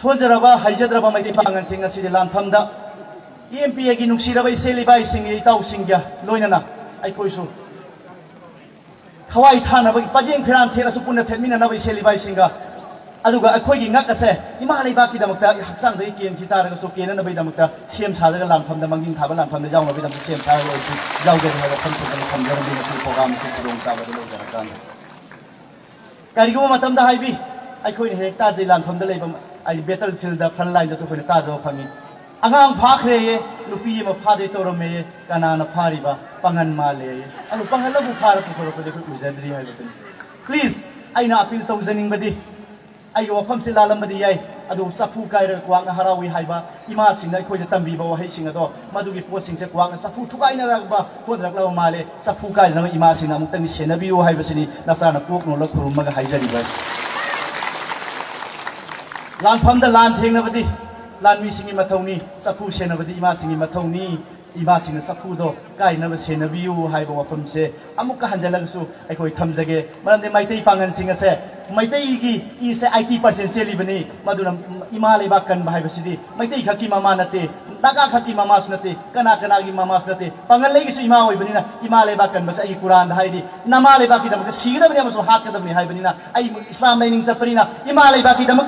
Sonjaraba Haijadraba Mai Pangan Sing Asi Lanfamda EMP agi nungsidabai selibai sing itau singya loinana aikoisu khawai thana ba pajeng phiram thera su punna themina na bai selibai singa aduga akhoi gi ngakase ima leiba ki damakta haksang dei ken ki tar ga su ken na bai damakta sem sa ga lanfamda mangin thaba lanfamda jaw na bai damakta sem sa ga su jaw ga ha ga tham su ga tham ga bi su program su prong sa ga lo ga kan karigo matamda haibi akhoi ne hekta je lanfamda leiba ai battlefield da front line da su khoi ta jo phangi Angang phakre ye lupi ma phade torome kanana phariba pangan male anu pangalabu phara puthoro ko dekhu uzadri hai batun please aina appeal tauzaning badi ai wafam se lalam badi yai adu sapu kaira kwang harawi haiba ima singna khoi da tambi ba wahai singa do madugi pot sing se kwang sapu thukai na ragba pot raklaw male sapu kaira na ima singna muk tang senabi o haiba sini nasana pok no la khurum maga haijari ba lan pham da lan theng na badi lan mi singi mathoni sapu senabadi ima singi mathoni ima singna sapu do kai na senabiu haiba wafam se amuka hanjalagsu aikoi thamjage maramde maitei pangan singa se maitei gi I se 80% seli bani maduna ima leba kan bhai basidi maitei khaki mama nate daga khaki mama sunate kana kana gi mama sunate pangan legi su ima hoi bani na ima leba kan bas ai quran da haidi nama leba ki dam signa bani amasu hak kadam ni hai bani na ai islam lai ning sapari na ima leba ki dam